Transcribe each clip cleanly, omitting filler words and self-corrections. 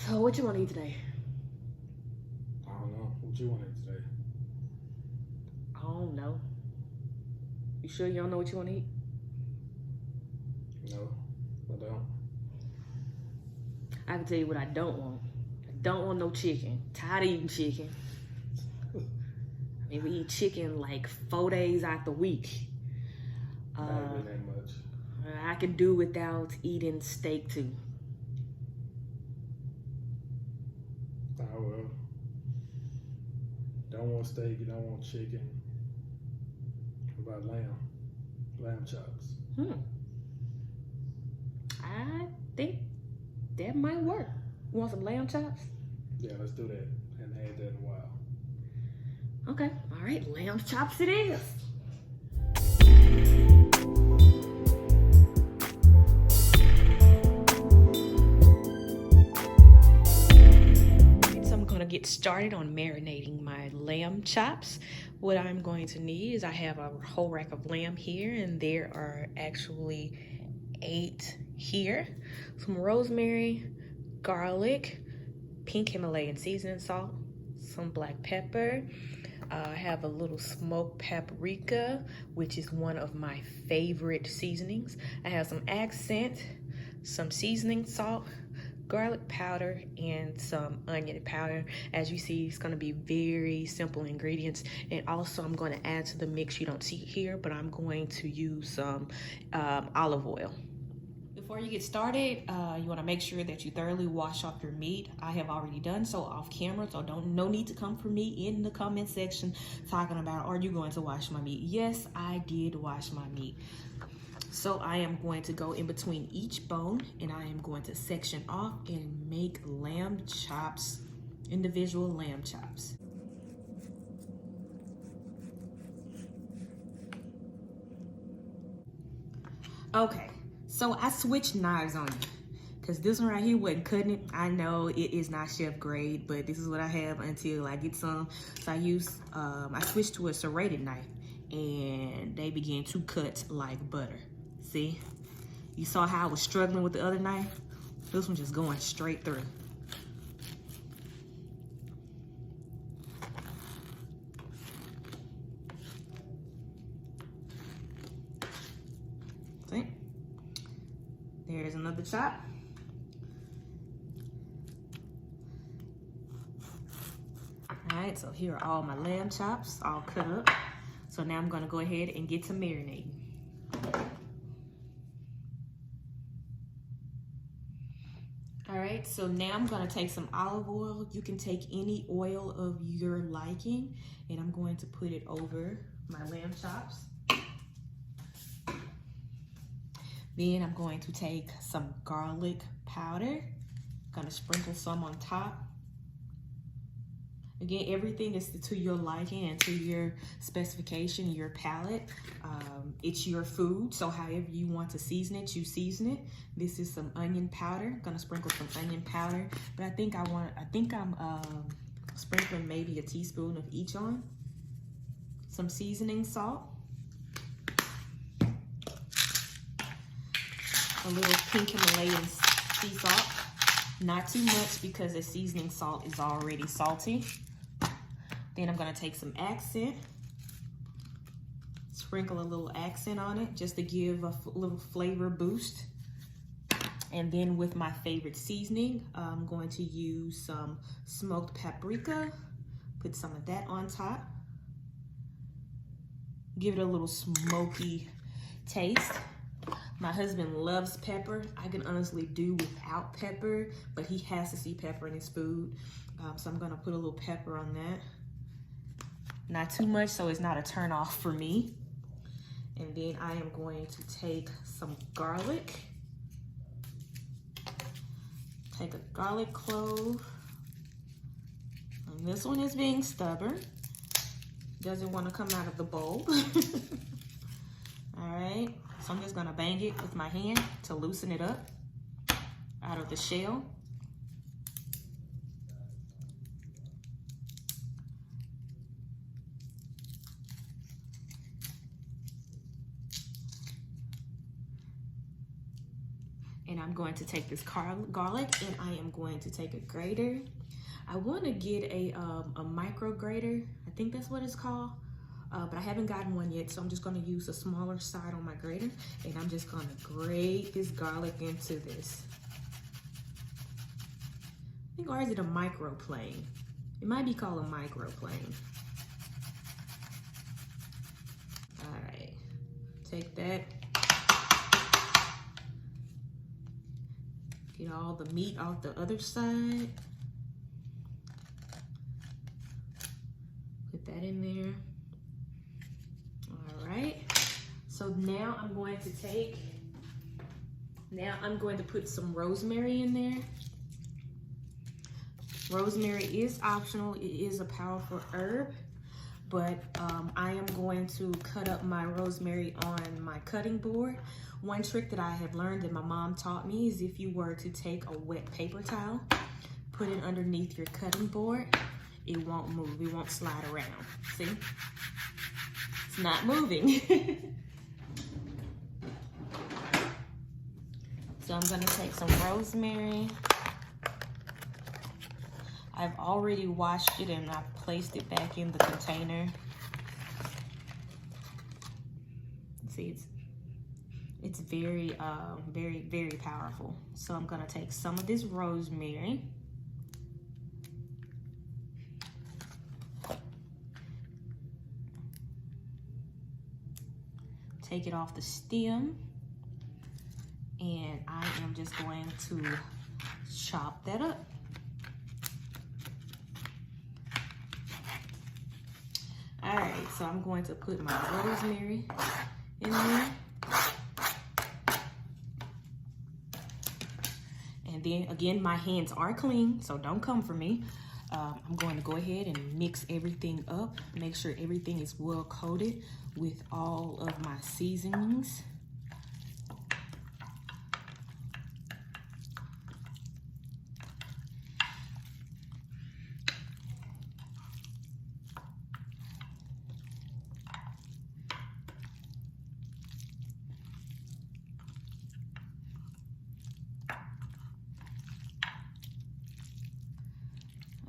So what you want to eat today? I don't know. What you want to eat today? I don't know. You sure you don't know what you want to eat? No, I don't. I can tell you what I don't want. I don't want no chicken. Tired of eating chicken. I mean, we eat chicken like 4 days out the week. Not even that much. I could do without eating steak too. Oh well. Don't want steak, you don't want chicken. What about lamb? Lamb chops. I think that might work. You want some lamb chops? Yeah, let's do that. Hadn't had that in a while. Okay, all right, lamb chops it is. So I'm gonna get started on marinating my lamb chops. What I'm going to need is I have a whole rack of lamb here, and there are actually 8 here. Some rosemary, garlic, pink Himalayan seasoning salt, some black pepper. I have a little smoked paprika, which is one of my favorite seasonings. I have some accent, some seasoning salt, garlic powder, and some onion powder. As you see, it's gonna be very simple ingredients. And also I'm gonna add to the mix, you don't see it here, but I'm going to use some olive oil. Before you get started, you want to make sure that you thoroughly wash off your meat. I have already done so off camera, so no need to come for me in the comment section talking about, are you going to wash my meat? Yes, I did wash my meat. So I am going to go in between each bone, and I am going to section off and make lamb chops, individual lamb chops. Okay. So I switched knives on you because this one right here wasn't cutting it. I know it is not chef grade, but this is what I have until I get some. So I switched to a serrated knife, and they began to cut like butter. See? You saw how I was struggling with the other knife? This one just going straight through. See? There's another chop. All right, so here are all my lamb chops all cut up. So now I'm gonna go ahead and get to marinating. All right, so now I'm gonna take some olive oil. You can take any oil of your liking, and I'm going to put it over my lamb chops. Then I'm going to take some garlic powder. Gonna sprinkle some on top. Again, everything is to your liking and to your specification, your palate. It's your food, so however you want to season it, you season it. This is some onion powder. Gonna sprinkle some onion powder, but I think I'm sprinkling maybe a teaspoon of each on. Some seasoning salt. A little pink Himalayan sea salt. Not too much because the seasoning salt is already salty. Then I'm gonna take some accent. Sprinkle a little accent on it just to give a little flavor boost. And then with my favorite seasoning, I'm going to use some smoked paprika. Put some of that on top. Give it a little smoky taste. My husband loves pepper. I can honestly do without pepper, but he has to see pepper in his food. So I'm gonna put a little pepper on that. Not too much, so it's not a turn off for me. And then I am going to take some garlic. Take a garlic clove. And this one is being stubborn. Doesn't want to come out of the bowl. All right, so I'm just gonna bang it with my hand to loosen it up out of the shell. And I'm going to take this garlic and I am going to take a grater. I want to get a micro grater. I think that's what it's called. But I haven't gotten one yet, so I'm just going to use a smaller side on my grater, and I'm just going to grate this garlic into this. I think, or is it a microplane? It might be called a microplane. All right, take that. Get all the meat off the other side. Put that in there. All right, so now I'm going to put some rosemary in there. Rosemary is optional. It is a powerful herb, but I am going to cut up my rosemary on my cutting board. One trick that I have learned that my mom taught me is if you were to take a wet paper towel, put it underneath your cutting board, it won't move, it won't slide around. See? It's not moving. So I'm gonna take some rosemary. I've already washed it and I've placed it back in the container. See, it's very, very powerful. So I'm gonna take some of this rosemary. Take it off the stem, and I am just going to chop that up. All right, so I'm going to put my rosemary in there. And then again, my hands are clean, so don't come for me. I'm going to go ahead and mix everything up, make sure everything is well coated with all of my seasonings.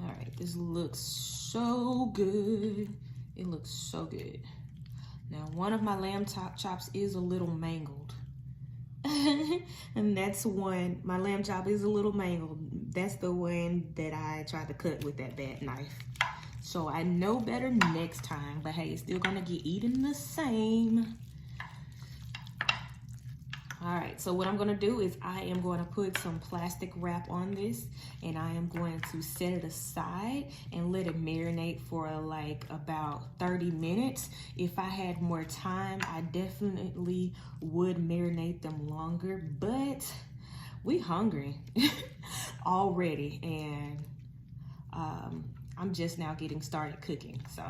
All right, this looks so good. It looks so good. Now, one of my lamb chops is a little mangled. And that's one, my lamb chop is a little mangled. That's the one that I tried to cut with that bad knife. So I know better next time, but hey, it's still gonna get eaten the same. All right, so what I'm gonna do is I am going to put some plastic wrap on this, and I am going to set it aside and let it marinate for like about 30 minutes. If I had more time, I definitely would marinate them longer, but we hungry already, and I'm just now getting started cooking, so.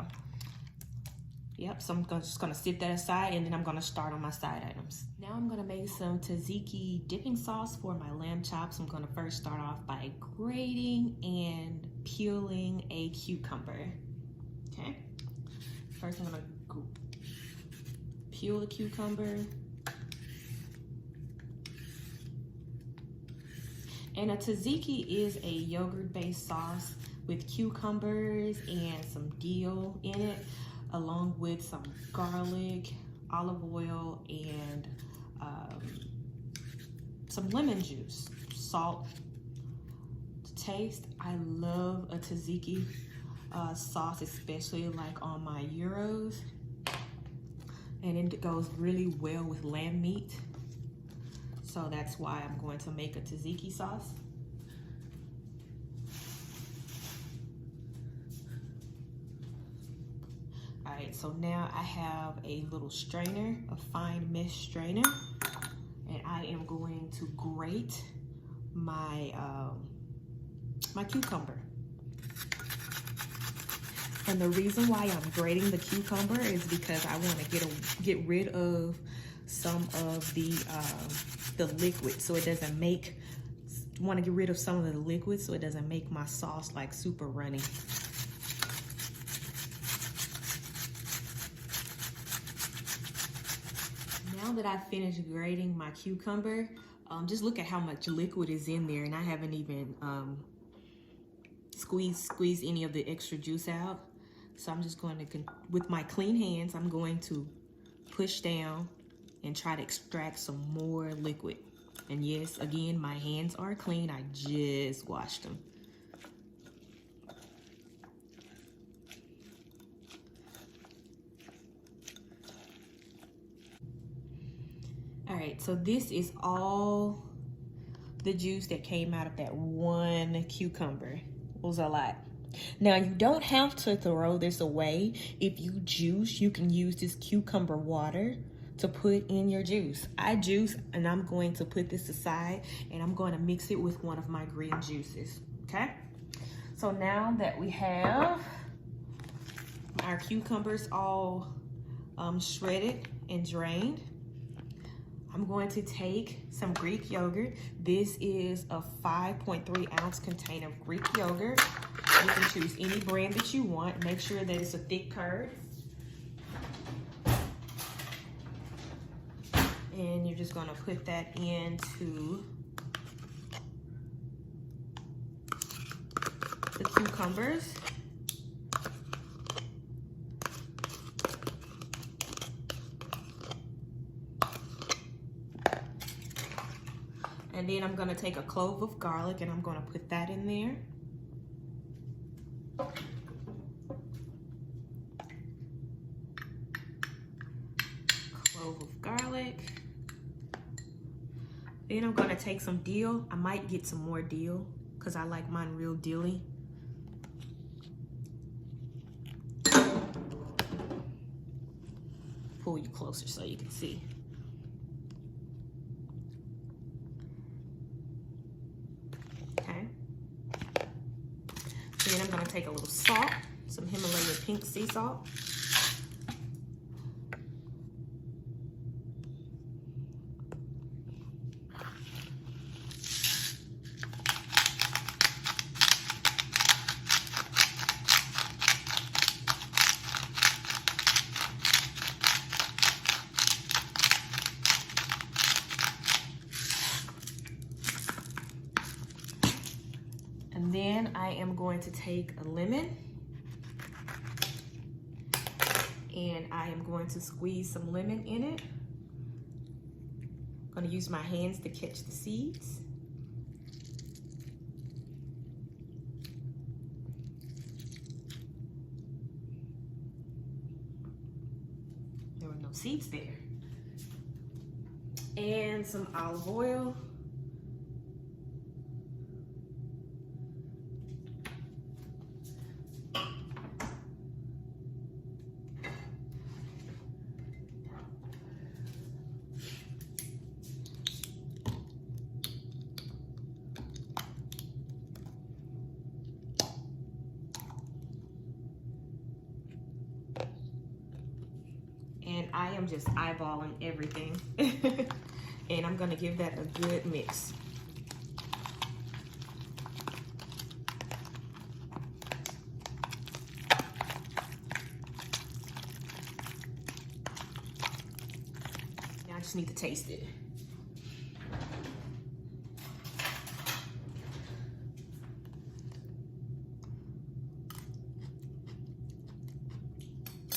Yep, so I'm just gonna sit that aside, and then I'm gonna start on my side items. Now I'm gonna make some tzatziki dipping sauce for my lamb chops. I'm gonna first start off by grating and peeling a cucumber, okay? First I'm gonna peel the cucumber. And a tzatziki is a yogurt-based sauce with cucumbers and some dill in it, along with some garlic, olive oil, and some lemon juice, salt to taste. I love a tzatziki sauce, especially like on my gyros, and it goes really well with lamb meat. So that's why I'm going to make a tzatziki sauce. All right, so now I have a little strainer, a fine mesh strainer, and I am going to grate my my cucumber. And the reason why I'm grating the cucumber is because I want to get rid of some of the liquid, so it doesn't make. Want to get rid of some of the liquid so it doesn't make my sauce like super runny. Now that I've finished grating my cucumber, Just look at how much liquid is in there, and I haven't even squeezed any of the extra juice out. So I'm just going to, with my clean hands, I'm going to push down and try to extract some more liquid. And yes, again, my hands are clean. I just washed them. All right, so this is all the juice that came out of that one cucumber. It was a lot. Now, you don't have to throw this away. If you juice, you can use this cucumber water to put in your juice. I juice, and I'm going to put this aside, and I'm going to mix it with one of my green juices, okay? So now that we have our cucumbers all shredded and drained, I'm going to take some Greek yogurt. This is a 5.3 ounce container of Greek yogurt. You can choose any brand that you want. Make sure that it's a thick curd. And you're just gonna put that into the cucumbers. And then I'm gonna take a clove of garlic and I'm gonna put that in there. Clove of garlic. Then I'm gonna take some dill. I might get some more dill because I like mine real dilly. Pull you closer so you can see. Okay. Then I'm gonna take a little salt, some Himalayan pink sea salt. And then I am going to take a lemon and I am going to squeeze some lemon in it. I'm going to use my hands to catch the seeds. There were no seeds there. And some olive oil. And I am just eyeballing everything. And I'm gonna give that a good mix. Now I just need to taste it.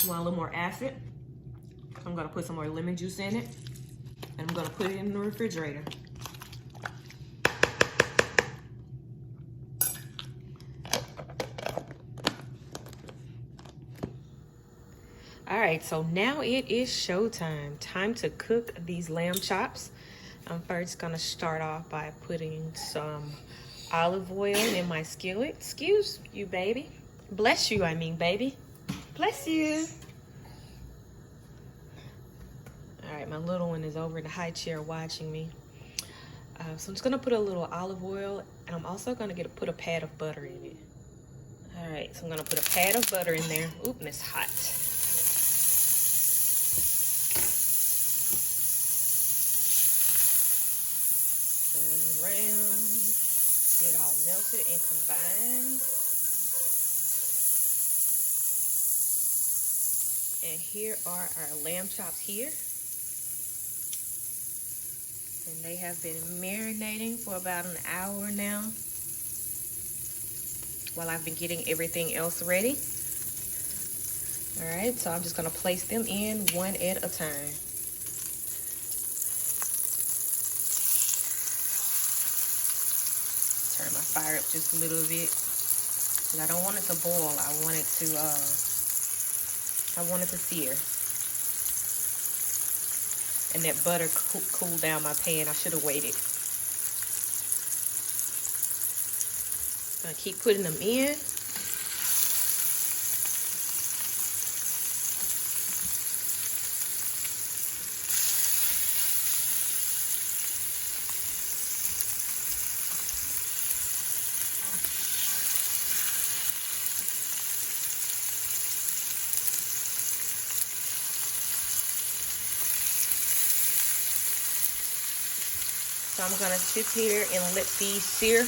Want a little more acid? I'm gonna put some more lemon juice in it, and I'm gonna put it in the refrigerator. All right, so now it is showtime. Time to cook these lamb chops. I'm first gonna start off by putting some olive oil in my skillet. Excuse you, baby. Bless you, I mean, baby. Bless you. All right, my little one is over in the high chair watching me. So I'm just gonna put a little olive oil, and I'm also gonna put a pat of butter in it. All right, so I'm gonna put a pat of butter in there. Oop, and it's hot. Turn around, get it all melted and combined. And here are our lamb chops here. And they have been marinating for about an hour now while I've been getting everything else ready. All right, so I'm just gonna place them in one at a time. Turn my fire up just a little bit because I don't want it to boil. I want it to sear. And that butter cooled down my pan. I should have waited. Gonna keep putting them in. So I'm gonna sit here and let these sear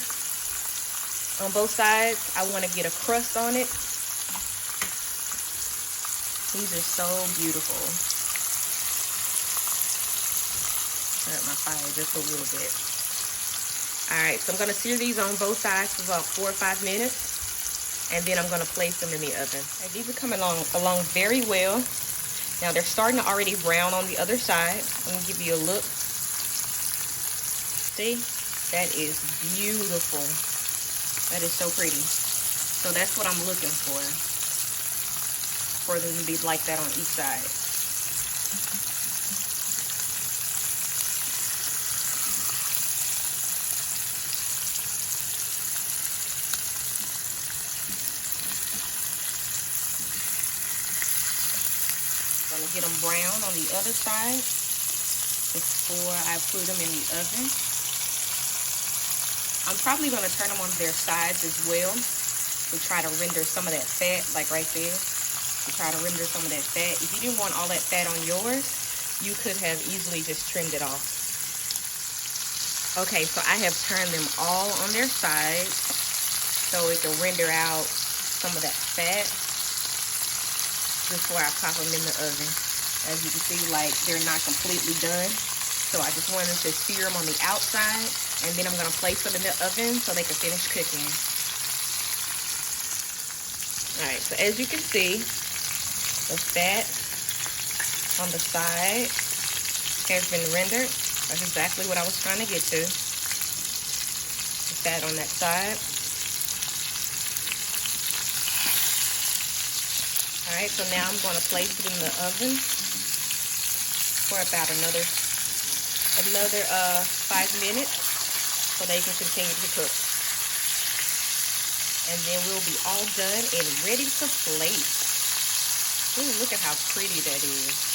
on both sides. I want to get a crust on it. These are so beautiful. Turn up my fire just a little bit. All right, so I'm gonna sear these on both sides for about 4 or 5 minutes, and then I'm gonna place them in the oven. Okay, these are coming along very well. Now they're starting to already brown on the other side. Let me give you a look. See, that is beautiful. That is so pretty. So that's what I'm looking for them to be like that on each side. I'm gonna get them brown on the other side before I put them in the oven. I'm probably going to turn them on their sides as well to try to render some of that fat, like right there. To try to render some of that fat. If you didn't want all that fat on yours, you could have easily just trimmed it off. Okay, so I have turned them all on their sides so it can render out some of that fat before I pop them in the oven. As you can see, like, they're not completely done. So I just wanted to sear them on the outside, and then I'm gonna place them in the oven so they can finish cooking. All right, so as you can see, the fat on the side has been rendered. That's exactly what I was trying to get to. The fat on that side. All right, so now I'm gonna place it in the oven for about another 5 minutes so they can continue to cook. And then we'll be all done and ready to plate. Ooh, look at how pretty that is.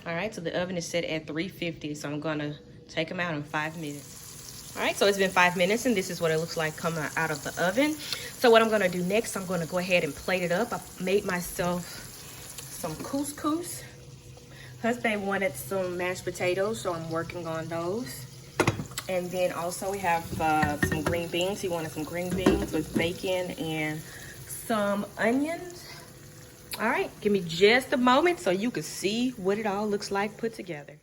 All right, so the oven is set at 350, so I'm gonna take them out in 5 minutes. All right, so it's been 5 minutes, and this is what it looks like coming out of the oven. So what I'm gonna do next, I'm gonna go ahead and plate it up. I made myself some couscous. Husband wanted some mashed potatoes, so I'm working on those. And then also we have some green beans. He wanted some green beans with bacon and some onions. All right, give me just a moment so you can see what it all looks like put together.